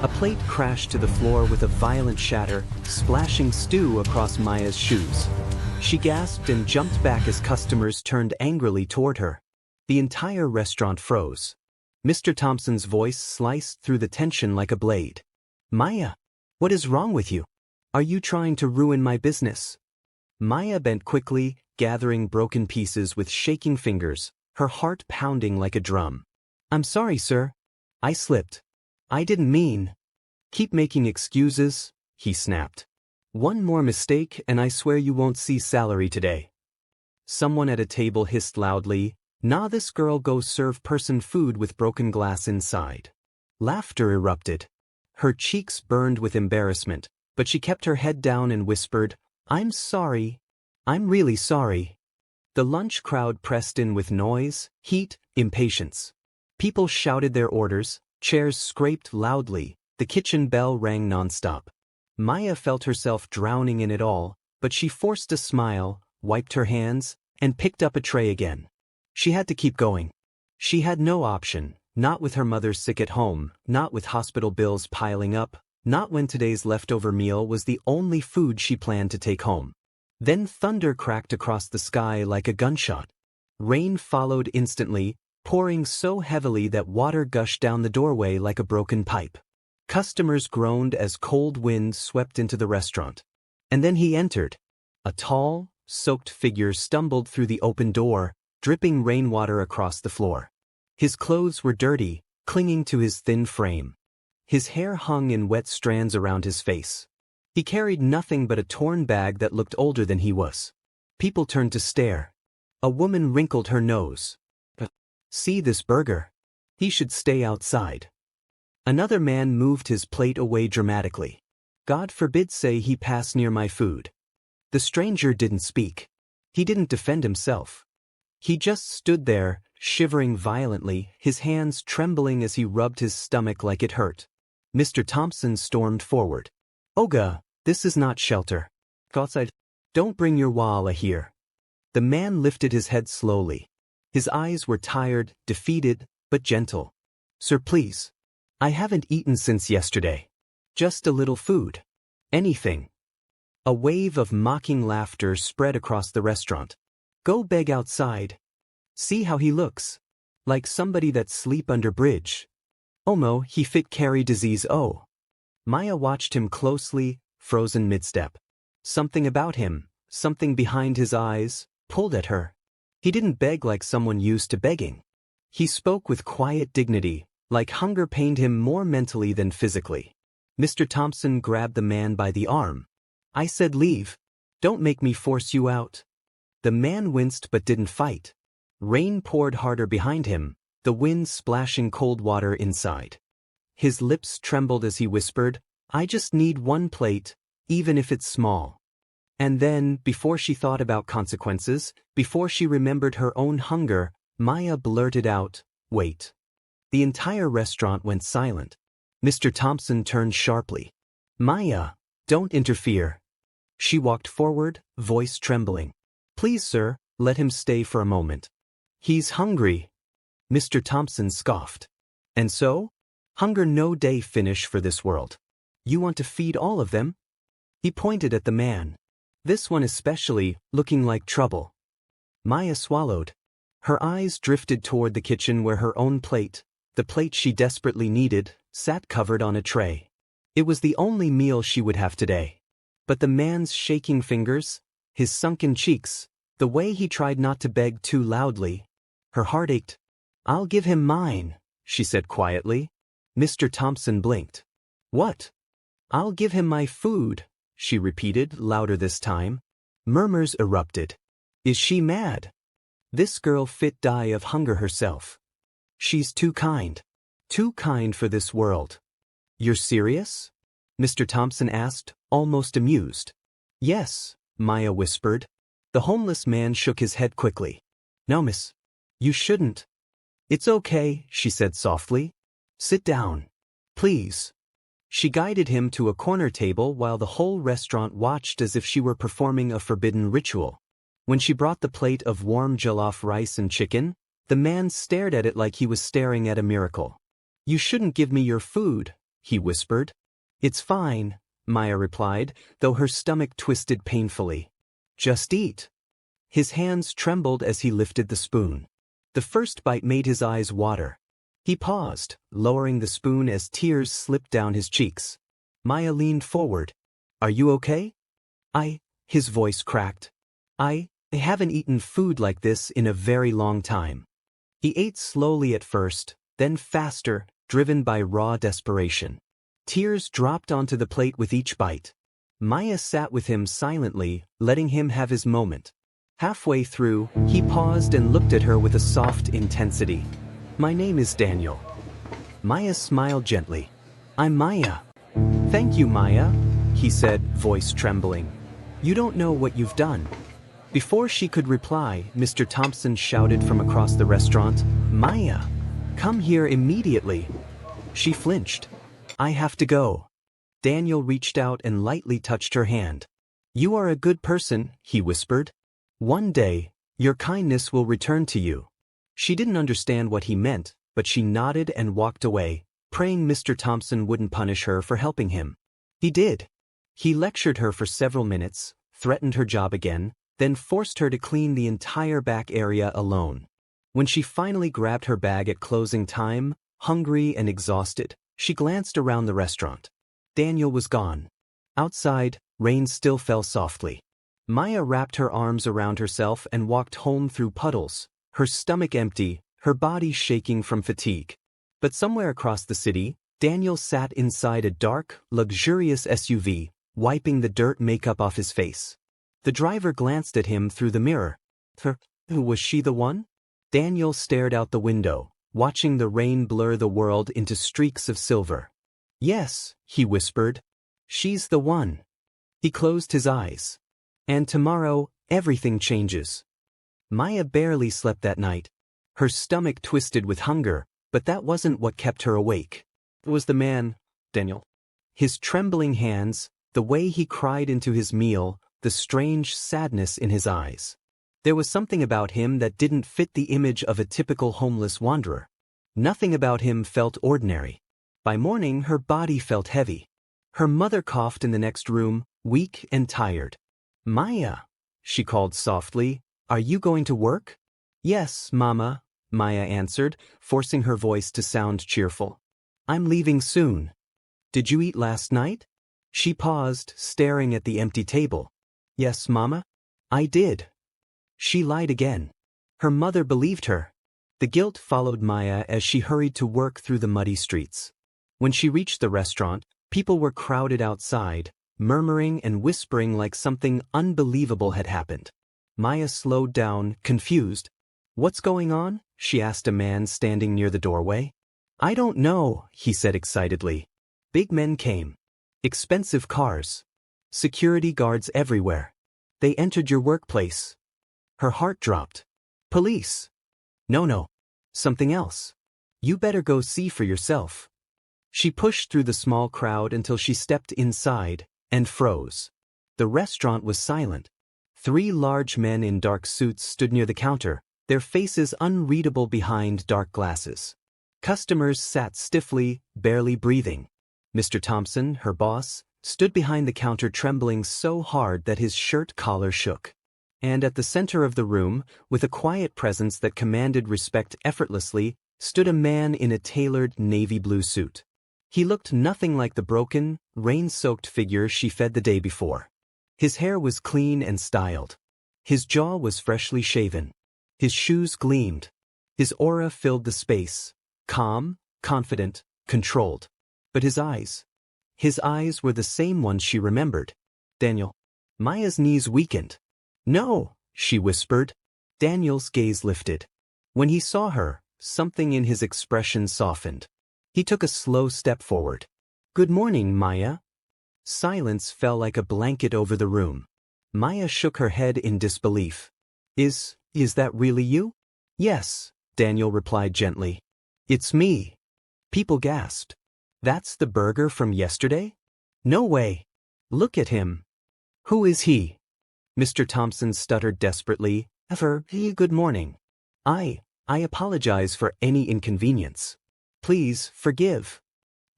A plate crashed to the floor with a violent shatter, splashing stew across Maya's shoes. She gasped and jumped back as customers turned angrily toward her. The entire restaurant froze. Mr. Thompson's voice sliced through the tension like a blade. "Maya, what is wrong with you? Are you trying to ruin my business?" Maya bent quickly, gathering broken pieces with shaking fingers, her heart pounding like a drum. "I'm sorry, sir. I slipped. I didn't mean." "Keep making excuses," he snapped. "One more mistake and I swear you won't see salary today." Someone at a table hissed loudly, "Nah, this girl go serve person food with broken glass inside." Laughter erupted. Her cheeks burned with embarrassment, but she kept her head down and whispered, "I'm sorry. I'm really sorry." The lunch crowd pressed in with noise, heat, impatience. People shouted their orders, chairs scraped loudly, the kitchen bell rang nonstop. Maya felt herself drowning in it all, but she forced a smile, wiped her hands, and picked up a tray again. She had to keep going. She had no option, not with her mother sick at home, not with hospital bills piling up, not when today's leftover meal was the only food she planned to take home. Then thunder cracked across the sky like a gunshot. Rain followed instantly, pouring so heavily that water gushed down the doorway like a broken pipe. Customers groaned as cold wind swept into the restaurant. And then he entered. A tall, soaked figure stumbled through the open door, dripping rainwater across the floor. His clothes were dirty, clinging to his thin frame. His hair hung in wet strands around his face. He carried nothing but a torn bag that looked older than he was. People turned to stare. A woman wrinkled her nose. "See this burger? He should stay outside." Another man moved his plate away dramatically. "God forbid say he pass near my food." The stranger didn't speak. He didn't defend himself. He just stood there, shivering violently, his hands trembling as he rubbed his stomach like it hurt. Mr. Thompson stormed forward. "Oga, this is not shelter. Go outside. Don't bring your walla here." The man lifted his head slowly. His eyes were tired, defeated, but gentle. "Sir, please. I haven't eaten since yesterday. Just a little food. Anything." A wave of mocking laughter spread across the restaurant. "Go beg outside. See how he looks. Like somebody that sleep under bridge. Omo, he fit carry disease oh." Maya watched him closely, frozen mid-step. Something about him, something behind his eyes, pulled at her. He didn't beg like someone used to begging. He spoke with quiet dignity, like hunger pained him more mentally than physically. Mr. Thompson grabbed the man by the arm. "I said leave. Don't make me force you out." The man winced but didn't fight. Rain poured harder behind him, the wind splashing cold water inside. His lips trembled as he whispered, "I just need one plate, even if it's small." And then, before she thought about consequences, before she remembered her own hunger, Maya blurted out, "Wait." The entire restaurant went silent. Mr. Thompson turned sharply. "Maya, don't interfere." She walked forward, voice trembling. "Please, sir, let him stay for a moment. He's hungry." Mr. Thompson scoffed. "And so? Hunger no day finish for this world. You want to feed all of them?" He pointed at the man. This one especially, looking like trouble. Maya swallowed. Her eyes drifted toward the kitchen where her own plate, the plate she desperately needed, sat covered on a tray. It was the only meal she would have today. But the man's shaking fingers, his sunken cheeks, the way he tried not to beg too loudly. Her heart ached. "I'll give him mine," she said quietly. Mr. Thompson blinked. "What?" "I'll give him my food," she repeated, louder this time. Murmurs erupted. Is she mad? This girl fit die of hunger herself. She's too kind. Too kind for this world. "You're serious?" Mr. Thompson asked, almost amused. "Yes," Maya whispered. The homeless man shook his head quickly. "No, miss. You shouldn't." "It's okay," she said softly. "Sit down. Please." She guided him to a corner table while the whole restaurant watched as if she were performing a forbidden ritual. When she brought the plate of warm jollof rice and chicken, the man stared at it like he was staring at a miracle. "You shouldn't give me your food," he whispered. It's fine, Maya replied, though her stomach twisted painfully. Just eat. His hands trembled as he lifted the spoon. The first bite made his eyes water. He paused, lowering the spoon as tears slipped down his cheeks. Maya leaned forward. Are you okay? His voice cracked. I haven't eaten food like this in a very long time. He ate slowly at first, then faster, driven by raw desperation. Tears dropped onto the plate with each bite. Maya sat with him silently, letting him have his moment. Halfway through, he paused and looked at her with a soft intensity. My name is Daniel. Maya smiled gently. I'm Maya. Thank you, Maya, he said, voice trembling. You don't know what you've done. Before she could reply, Mr. Thompson shouted from across the restaurant, Maya, come here immediately. She flinched. I have to go. Daniel reached out and lightly touched her hand. You are a good person, he whispered. One day, your kindness will return to you. She didn't understand what he meant, but she nodded and walked away, praying Mr. Thompson wouldn't punish her for helping him. He did. He lectured her for several minutes, threatened her job again, then forced her to clean the entire back area alone. When she finally grabbed her bag at closing time, hungry and exhausted, she glanced around the restaurant. Daniel was gone. Outside, rain still fell softly. Maya wrapped her arms around herself and walked home through puddles, her stomach empty, her body shaking from fatigue. But somewhere across the city, Daniel sat inside a dark, luxurious SUV, wiping the dirt makeup off his face. The driver glanced at him through the mirror. Was she the one? Daniel stared out the window, watching the rain blur the world into streaks of silver. Yes, he whispered. She's the one. He closed his eyes. And tomorrow, everything changes. Maya barely slept that night. Her stomach twisted with hunger, but that wasn't what kept her awake. It was the man, Daniel. His trembling hands, the way he cried into his meal, the strange sadness in his eyes. There was something about him that didn't fit the image of a typical homeless wanderer. Nothing about him felt ordinary. By morning, her body felt heavy. Her mother coughed in the next room, weak and tired. Maya, she called softly, are you going to work? Yes, Mama, Maya answered, forcing her voice to sound cheerful. I'm leaving soon. Did you eat last night? She paused, staring at the empty table. Yes, Mama, I did. She lied again. Her mother believed her. The guilt followed Maya as she hurried to work through the muddy streets. When she reached the restaurant, people were crowded outside, murmuring and whispering like something unbelievable had happened. Maya slowed down, confused. What's going on? She asked a man standing near the doorway. I don't know, he said excitedly. Big men came. Expensive cars. Security guards everywhere. They entered your workplace. Her heart dropped. Police. No. Something else. You better go see for yourself. She pushed through the small crowd until she stepped inside and froze. The restaurant was silent. 3 large men in dark suits stood near the counter, their faces unreadable behind dark glasses. Customers sat stiffly, barely breathing. Mr. Thompson, her boss, stood behind the counter trembling so hard that his shirt collar shook. And at the center of the room, with a quiet presence that commanded respect effortlessly, stood a man in a tailored navy blue suit. He looked nothing like the broken, rain-soaked figure she fed the day before. His hair was clean and styled. His jaw was freshly shaven. His shoes gleamed. His aura filled the space, calm, confident, controlled. But his eyes were the same ones she remembered. Daniel. Maya's knees weakened. No, she whispered. Daniel's gaze lifted. When he saw her, something in his expression softened. He took a slow step forward. Good morning, Maya. Silence fell like a blanket over the room. Maya shook her head in disbelief. Is that really you? Yes, Daniel replied gently. It's me. People gasped. That's the burger from yesterday? No way. Look at him. Who is he? Mr. Thompson stuttered desperately. Good morning. I apologize for any inconvenience. Please forgive.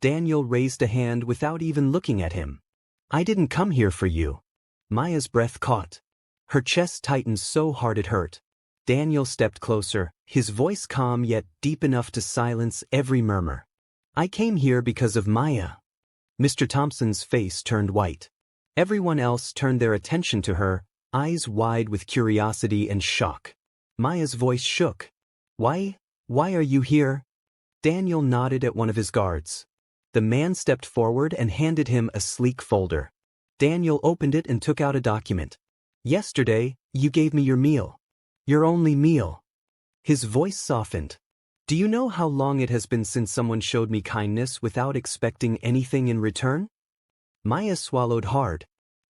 Daniel raised a hand without even looking at him. I didn't come here for you. Maya's breath caught. Her chest tightened so hard it hurt. Daniel stepped closer, his voice calm yet deep enough to silence every murmur. I came here because of Maya. Mr. Thompson's face turned white. Everyone else turned their attention to her, eyes wide with curiosity and shock. Maya's voice shook. Why are you here? Daniel nodded at one of his guards. The man stepped forward and handed him a sleek folder. Daniel opened it and took out a document. Yesterday, you gave me your meal. Your only meal. His voice softened. Do you know how long it has been since someone showed me kindness without expecting anything in return? Maya swallowed hard.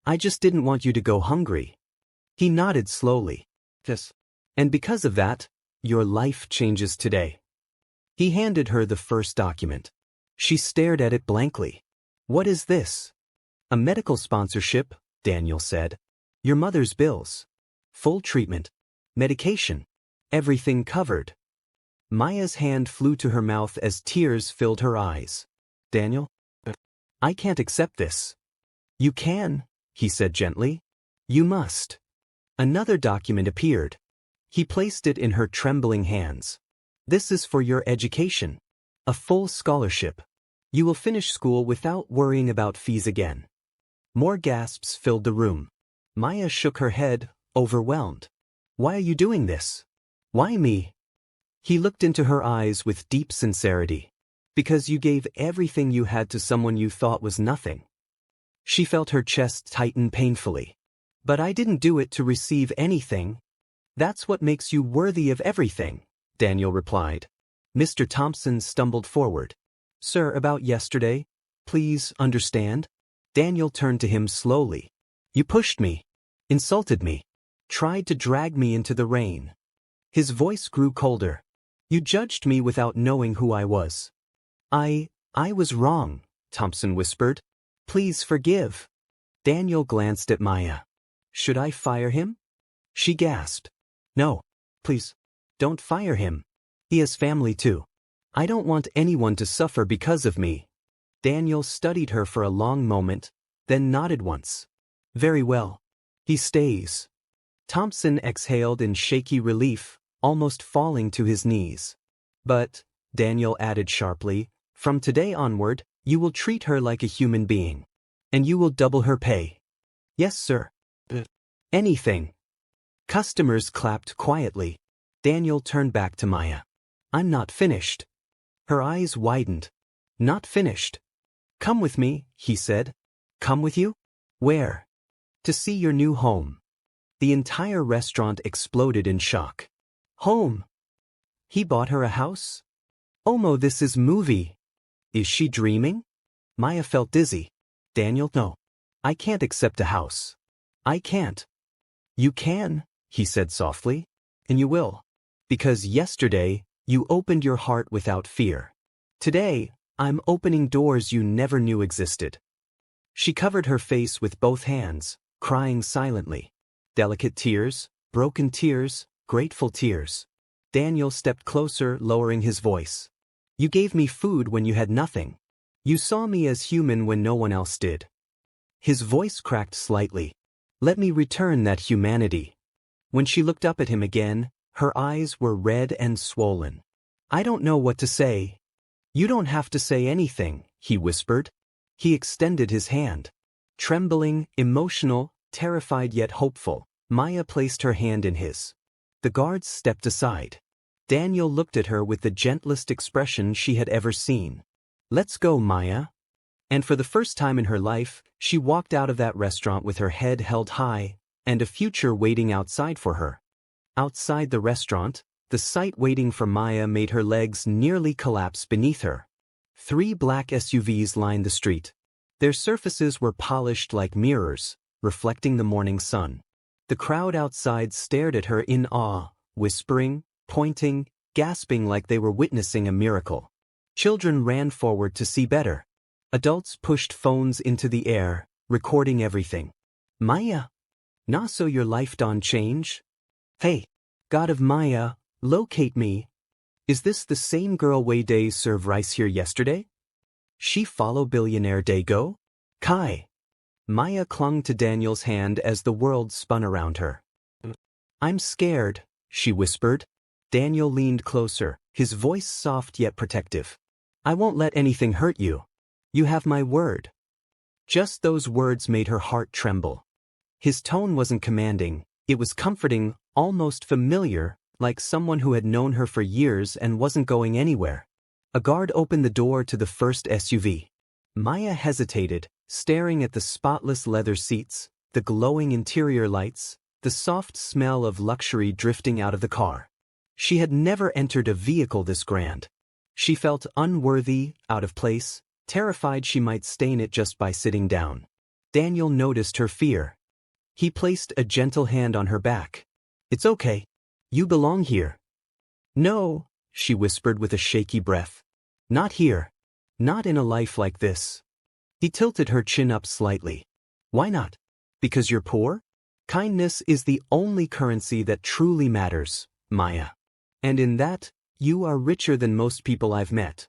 I just didn't want you to go hungry. He nodded slowly. Yes. And because of that, your life changes today. He handed her the first document. She stared at it blankly. What is this? A medical sponsorship, Daniel said. Your mother's bills. Full treatment. Medication. Everything covered. Maya's hand flew to her mouth as tears filled her eyes. Daniel? I can't accept this. You can, he said gently. You must. Another document appeared. He placed it in her trembling hands. This is for your education. A full scholarship. You will finish school without worrying about fees again. More gasps filled the room. Maya shook her head, overwhelmed. Why are you doing this? Why me? He looked into her eyes with deep sincerity. Because you gave everything you had to someone you thought was nothing. She felt her chest tighten painfully. But I didn't do it to receive anything. That's what makes you worthy of everything, Daniel replied. Mr. Thompson stumbled forward. Sir, about yesterday, please understand. Daniel turned to him slowly. You pushed me, insulted me, tried to drag me into the rain. His voice grew colder. You judged me without knowing who I was. I was wrong, Thompson whispered. Please forgive. Daniel glanced at Maya. Should I fire him? She gasped. No, please, don't fire him. He has family too. I don't want anyone to suffer because of me. Daniel studied her for a long moment, then nodded once. Very well. He stays. Thompson exhaled in shaky relief, almost falling to his knees. But, Daniel added sharply, from today onward, you will treat her like a human being. And you will double her pay. Yes, sir. Anything. Customers clapped quietly. Daniel turned back to Maya. I'm not finished. Her eyes widened. Not finished. Come with me, he said. Come with you? Where? To see your new home. The entire restaurant exploded in shock. Home? He bought her a house? Omo, this is movie. Is she dreaming? Maya felt dizzy. Daniel, no. I can't accept a house. I can't. You can, he said softly. And you will. Because yesterday, you opened your heart without fear. Today, I'm opening doors you never knew existed. She covered her face with both hands, crying silently. Delicate tears, broken tears, grateful tears. Daniel stepped closer, lowering his voice. You gave me food when you had nothing. You saw me as human when no one else did. His voice cracked slightly. Let me return that humanity. When she looked up at him again, her eyes were red and swollen. I don't know what to say. You don't have to say anything, he whispered. He extended his hand. Trembling, emotional, terrified yet hopeful, Maya placed her hand in his. The guards stepped aside. Daniel looked at her with the gentlest expression she had ever seen. Let's go, Maya. And for the first time in her life, she walked out of that restaurant with her head held high, and a future waiting outside for her. Outside the restaurant, the sight waiting for Maya made her legs nearly collapse beneath her. 3 black SUVs lined the street. Their surfaces were polished like mirrors, reflecting the morning sun. The crowd outside stared at her in awe, whispering, pointing, gasping like they were witnessing a miracle. Children ran forward to see better. Adults pushed phones into the air, recording everything. Maya? Na so your life done change? Hey, God of Maya, locate me. Is this the same girl way days serve rice here yesterday? She follow Billionaire Dago? Kai. Maya clung to Daniel's hand as the world spun around her. I'm scared, she whispered. Daniel leaned closer, his voice soft yet protective. I won't let anything hurt you. You have my word. Just those words made her heart tremble. His tone wasn't commanding, it was comforting, almost familiar, like someone who had known her for years and wasn't going anywhere. A guard opened the door to the first SUV. Maya hesitated, staring at the spotless leather seats, the glowing interior lights, the soft smell of luxury drifting out of the car. She had never entered a vehicle this grand. She felt unworthy, out of place, terrified she might stain it just by sitting down. Daniel noticed her fear. He placed a gentle hand on her back. It's okay. You belong here. No, she whispered with a shaky breath. Not here. Not in a life like this. He tilted her chin up slightly. Why not? Because you're poor? Kindness is the only currency that truly matters, Maya. And in that, you are richer than most people I've met.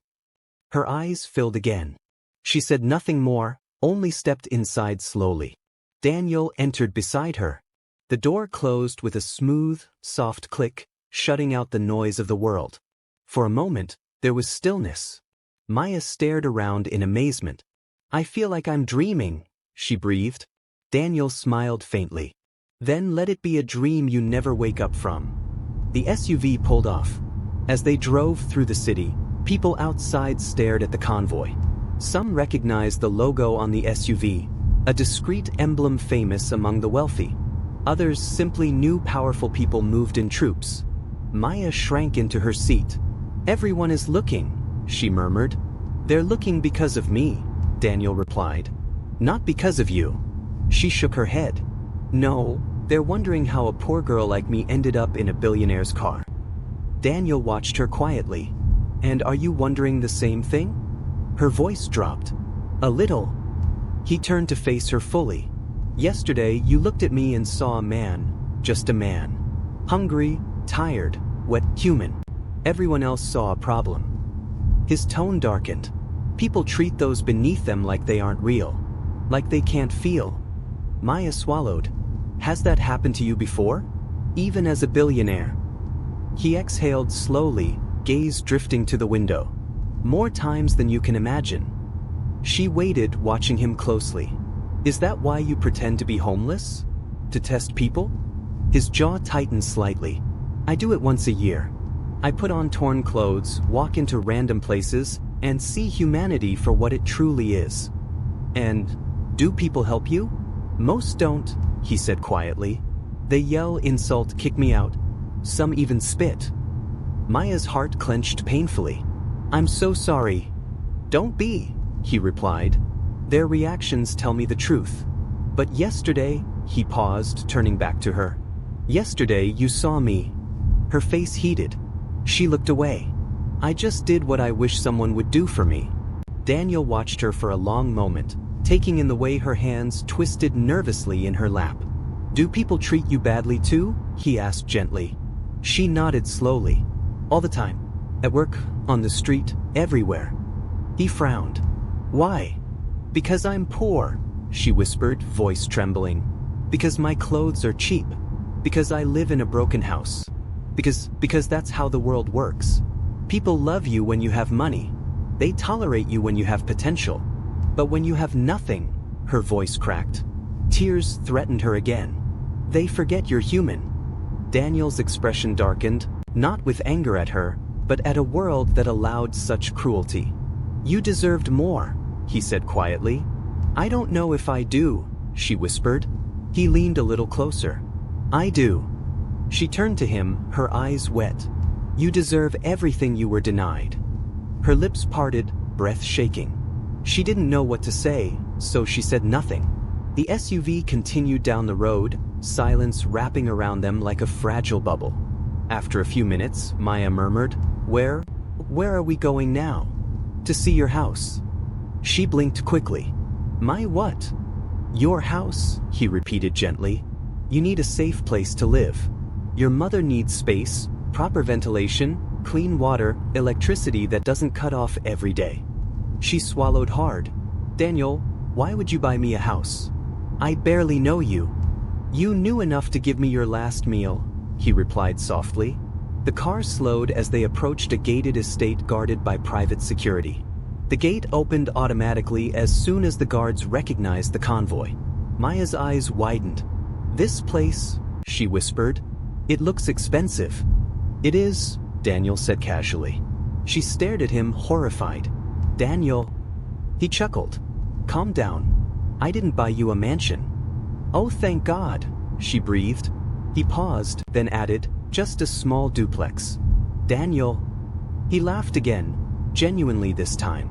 Her eyes filled again. She said nothing more, only stepped inside slowly. Daniel entered beside her. The door closed with a smooth, soft click, shutting out the noise of the world. For a moment, there was stillness. Maya stared around in amazement. I feel like I'm dreaming, she breathed. Daniel smiled faintly. Then let it be a dream you never wake up from. The SUV pulled off. As they drove through the city, people outside stared at the convoy. Some recognized the logo on the SUV, a discreet emblem famous among the wealthy. Others simply knew powerful people moved in troops. Maya shrank into her seat. Everyone is looking, she murmured. They're looking because of me, Daniel replied. Not because of you. She shook her head. No, they're wondering how a poor girl like me ended up in a billionaire's car. Daniel watched her quietly. And are you wondering the same thing? Her voice dropped. A little. He turned to face her fully. Yesterday, you looked at me and saw a man, just a man. Hungry, tired, wet, human. Everyone else saw a problem. His tone darkened. People treat those beneath them like they aren't real. Like they can't feel. Maya swallowed. Has that happened to you before? Even as a billionaire? He exhaled slowly, gaze drifting to the window. More times than you can imagine. She waited, watching him closely. Is that why you pretend to be homeless? To test people? His jaw tightened slightly. I do it once a year. I put on torn clothes, walk into random places, and see humanity for what it truly is. And do people help you? Most don't, he said quietly. They yell, insult, kick me out. Some even spit. Maya's heart clenched painfully. I'm so sorry. Don't be, he replied. Their reactions tell me the truth. But yesterday, he paused, turning back to her. Yesterday you saw me. Her face heated. She looked away. I just did what I wish someone would do for me. Daniel watched her for a long moment, taking in the way her hands twisted nervously in her lap. Do people treat you badly too? He asked gently. She nodded slowly. All the time. At work, on the street, everywhere. He frowned. Why? Because I'm poor, she whispered, voice trembling. Because my clothes are cheap. Because I live in a broken house. Because that's how the world works. People love you when you have money. They tolerate you when you have potential. But when you have nothing, her voice cracked. Tears threatened her again. They forget you're human. Daniel's expression darkened, not with anger at her, but at a world that allowed such cruelty. You deserved more, he said quietly. I don't know if I do, she whispered. He leaned a little closer. I do. She turned to him, her eyes wet. You deserve everything you were denied. Her lips parted, breath shaking. She didn't know what to say, so she said nothing. The SUV continued down the road, silence wrapping around them like a fragile bubble. After a few minutes, Maya murmured, Where are we going now? To see your house. She blinked quickly. My what? Your house, he repeated gently. You need a safe place to live. Your mother needs space, proper ventilation, clean water, electricity that doesn't cut off every day. She swallowed hard. Daniel, why would you buy me a house? I barely know you. You knew enough to give me your last meal, he replied softly. The car slowed as they approached a gated estate guarded by private security. The gate opened automatically as soon as the guards recognized the convoy. Maya's eyes widened. This place, she whispered. It looks expensive. It is, Daniel said casually. She stared at him, horrified. Daniel. He chuckled. Calm down. I didn't buy you a mansion. Oh, thank God, she breathed. He paused, then added, just a small duplex. Daniel. He laughed again, genuinely this time.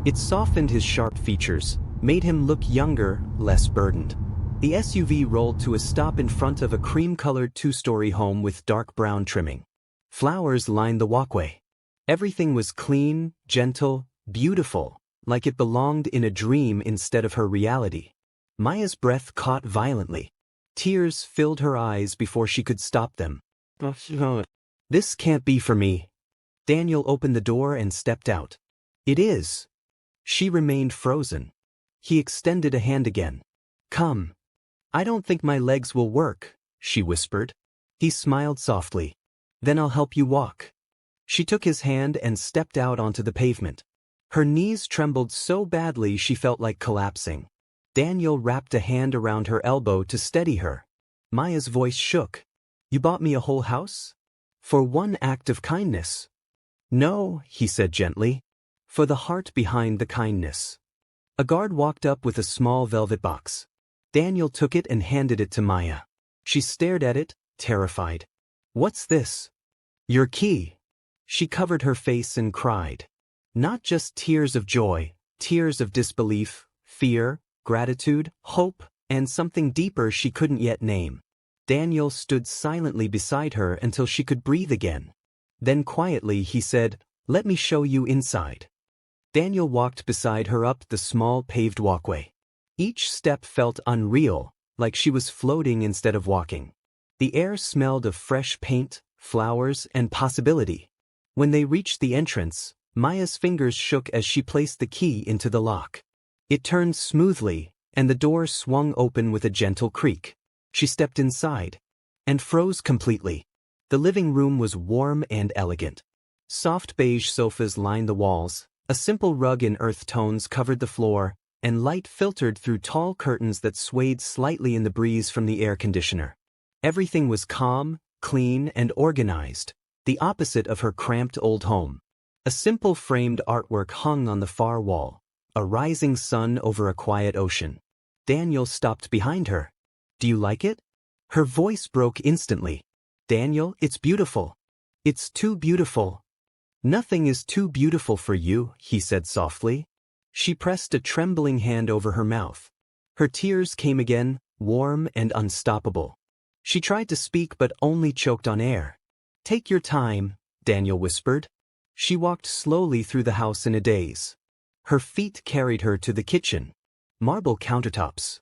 It softened his sharp features, made him look younger, less burdened. The SUV rolled to a stop in front of a cream-colored two-story home with dark brown trimming. Flowers lined the walkway. Everything was clean, gentle, beautiful, like it belonged in a dream instead of her reality. Maya's breath caught violently. Tears filled her eyes before she could stop them. This can't be for me. Daniel opened the door and stepped out. It is. She remained frozen. He extended a hand again. Come. I don't think my legs will work, she whispered. He smiled softly. Then I'll help you walk. She took his hand and stepped out onto the pavement. Her knees trembled so badly she felt like collapsing. Daniel wrapped a hand around her elbow to steady her. Maya's voice shook. You bought me a whole house? For one act of kindness. No, he said gently. For the heart behind the kindness. A guard walked up with a small velvet box. Daniel took it and handed it to Maya. She stared at it, terrified. What's this? Your key. She covered her face and cried. Not just tears of joy, tears of disbelief, fear, gratitude, hope, and something deeper she couldn't yet name. Daniel stood silently beside her until she could breathe again. Then quietly he said, Let me show you inside. Daniel walked beside her up the small paved walkway. Each step felt unreal, like she was floating instead of walking. The air smelled of fresh paint, flowers, and possibility. When they reached the entrance, Maya's fingers shook as she placed the key into the lock. It turned smoothly, and the door swung open with a gentle creak. She stepped inside and froze completely. The living room was warm and elegant. Soft beige sofas lined the walls, a simple rug in earth tones covered the floor, and light filtered through tall curtains that swayed slightly in the breeze from the air conditioner. Everything was calm, clean, and organized, the opposite of her cramped old home. A simple framed artwork hung on the far wall, a rising sun over a quiet ocean. Daniel stopped behind her. Do you like it? Her voice broke instantly. Daniel, it's beautiful. It's too beautiful. Nothing is too beautiful for you, he said softly. She pressed a trembling hand over her mouth. Her tears came again, warm and unstoppable. She tried to speak but only choked on air. Take your time, Daniel whispered. She walked slowly through the house in a daze. Her feet carried her to the kitchen. Marble countertops.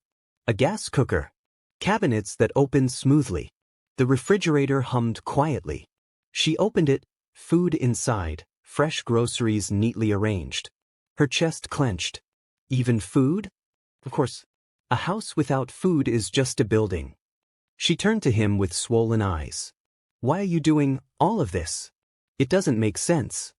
A gas cooker. Cabinets that opened smoothly. The refrigerator hummed quietly. She opened it, food inside, fresh groceries neatly arranged. Her chest clenched. Even food? Of course, a house without food is just a building. She turned to him with swollen eyes. Why are you doing all of this? It doesn't make sense.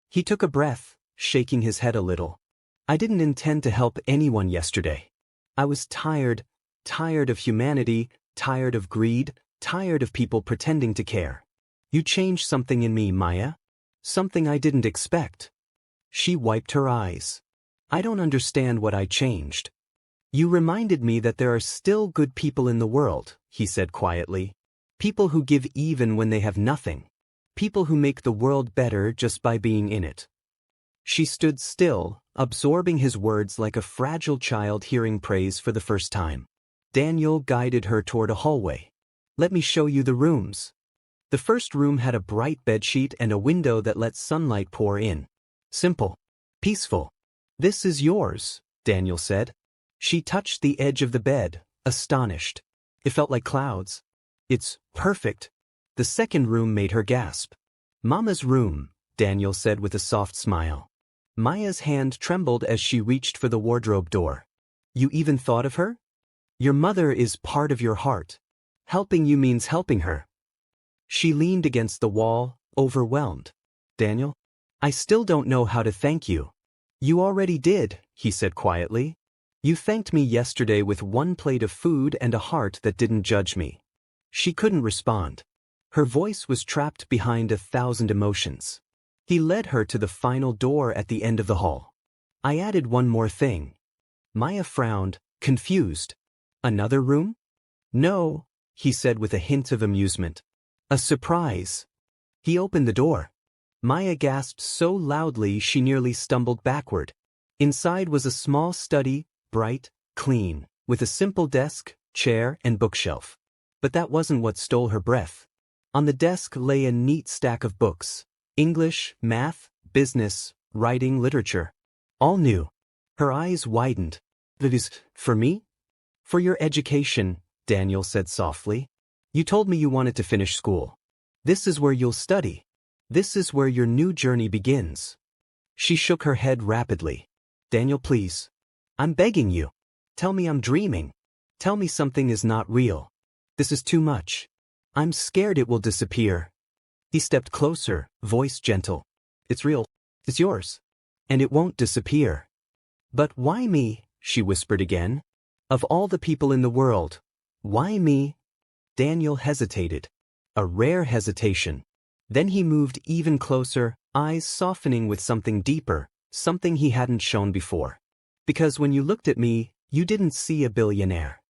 He took a breath, shaking his head a little. I didn't intend to help anyone yesterday. I was tired of humanity, tired of greed, tired of people pretending to care. You changed something in me, Maya. Something I didn't expect. She wiped her eyes. I don't understand what I changed. You reminded me that there are still good people in the world, he said quietly. People who give even when they have nothing. People who make the world better just by being in it. She stood still, absorbing his words like a fragile child hearing praise for the first time. Daniel guided her toward a hallway. Let me show you the rooms. The first room had a bright bedsheet and a window that let sunlight pour in. Simple. Peaceful. This is yours, Daniel said. She touched the edge of the bed, astonished. It felt like clouds. It's perfect. The second room made her gasp. Mama's room, Daniel said with a soft smile. Maya's hand trembled as she reached for the wardrobe door. You even thought of her? Your mother is part of your heart. Helping you means helping her. She leaned against the wall, overwhelmed. Daniel? I still don't know how to thank you. You already did, he said quietly. You thanked me yesterday with one plate of food and a heart that didn't judge me. She couldn't respond. Her voice was trapped behind 1,000 emotions. He led her to the final door at the end of the hall. I added one more thing. Maya frowned, confused. Another room? No, he said with a hint of amusement. A surprise. He opened the door. Maya gasped so loudly she nearly stumbled backward. Inside was a small study, bright, clean, with a simple desk, chair, and bookshelf. But that wasn't what stole her breath. On the desk lay a neat stack of books. English, math, business, writing, literature. All new. Her eyes widened. That is, for me? For your education, Daniel said softly. You told me you wanted to finish school. This is where you'll study. This is where your new journey begins. She shook her head rapidly. Daniel, please. I'm begging you. Tell me I'm dreaming. Tell me something is not real. This is too much. I'm scared it will disappear. He stepped closer, voice gentle. It's real. It's yours. And it won't disappear. But why me? She whispered again. Of all the people in the world, why me? Daniel hesitated. A rare hesitation. Then he moved even closer, eyes softening with something deeper, something he hadn't shown before. Because when you looked at me, you didn't see a billionaire.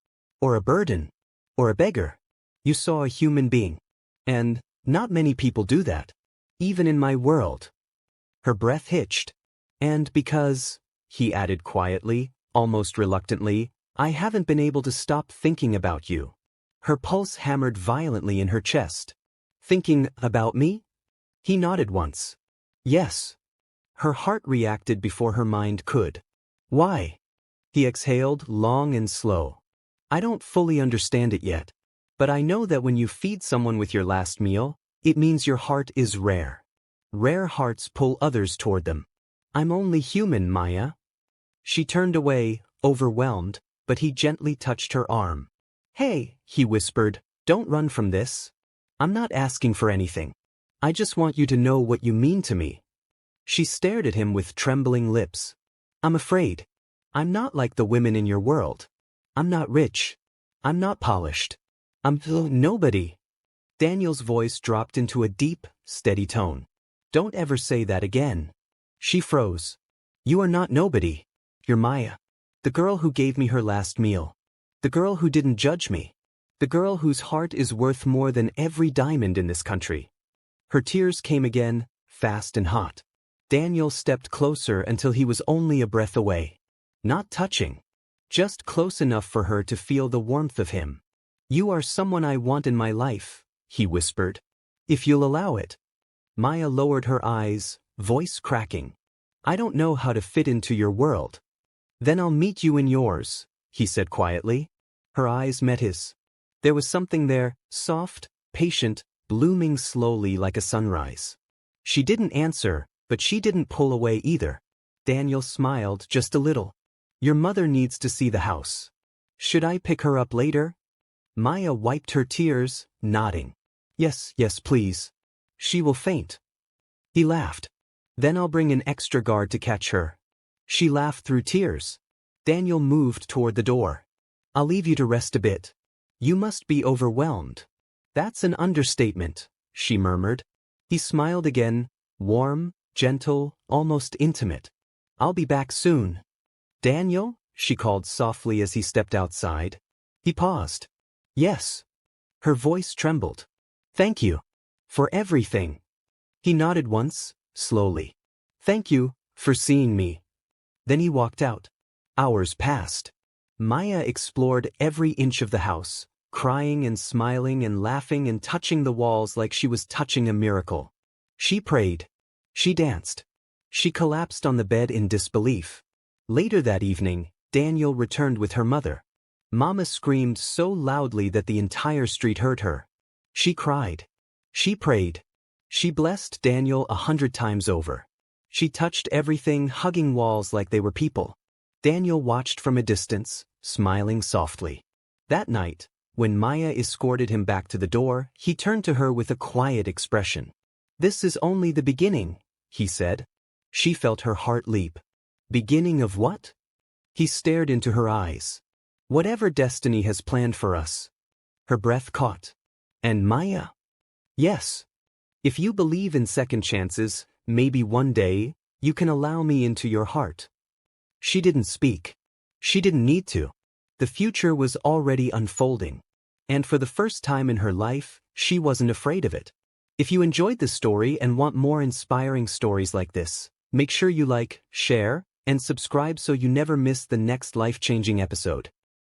Or a burden. Or a beggar. You saw a human being. And not many people do that. Even in my world. Her breath hitched. And because, he added quietly, almost reluctantly, I haven't been able to stop thinking about you. Her pulse hammered violently in her chest. Thinking about me? He nodded once. Yes. Her heart reacted before her mind could. Why? He exhaled, long and slow. I don't fully understand it yet. But I know that when you feed someone with your last meal, it means your heart is rare. Rare hearts pull others toward them. I'm only human, Maya. She turned away, overwhelmed, but he gently touched her arm. Hey, he whispered, don't run from this. I'm not asking for anything. I just want you to know what you mean to me. She stared at him with trembling lips. I'm afraid. I'm not like the women in your world. I'm not rich. I'm not polished. I'm nobody. Daniel's voice dropped into a deep, steady tone. Don't ever say that again. She froze. You are not nobody. You're Maya. The girl who gave me her last meal. The girl who didn't judge me. The girl whose heart is worth more than every diamond in this country. Her tears came again, fast and hot. Daniel stepped closer until he was only a breath away. Not touching. Just close enough for her to feel the warmth of him. You are someone I want in my life, he whispered. If you'll allow it. Maya lowered her eyes, voice cracking. I don't know how to fit into your world. Then I'll meet you in yours, he said quietly. Her eyes met his. There was something there, soft, patient, blooming slowly like a sunrise. She didn't answer, but she didn't pull away either. Daniel smiled just a little. Your mother needs to see the house. Should I pick her up later? Maya wiped her tears, nodding. Yes, please. She will faint. He laughed. Then I'll bring an extra guard to catch her. She laughed through tears. Daniel moved toward the door. I'll leave you to rest a bit. You must be overwhelmed. That's an understatement, she murmured. He smiled again, warm, gentle, almost intimate. I'll be back soon. Daniel, she called softly as he stepped outside. He paused. Yes. Her voice trembled. Thank you. For everything. He nodded once, slowly. Thank you, for seeing me. Then he walked out. Hours passed. Maya explored every inch of the house, crying and smiling and laughing and touching the walls like she was touching a miracle. She prayed. She danced. She collapsed on the bed in disbelief. Later that evening, Daniel returned with her mother. Mama screamed so loudly that the entire street heard her. She cried. She prayed. She blessed Daniel 100 times over. She touched everything, hugging walls like they were people. Daniel watched from a distance, smiling softly. That night, when Maya escorted him back to the door, he turned to her with a quiet expression. "This is only the beginning," he said. She felt her heart leap. Beginning of what? He stared into her eyes. "Whatever destiny has planned for us." Her breath caught. "And Maya?" "Yes. If you believe in second chances, maybe one day, you can allow me into your heart." She didn't speak. She didn't need to. The future was already unfolding. And for the first time in her life, she wasn't afraid of it. If you enjoyed this story and want more inspiring stories like this, make sure you like, share, and subscribe so you never miss the next life-changing episode.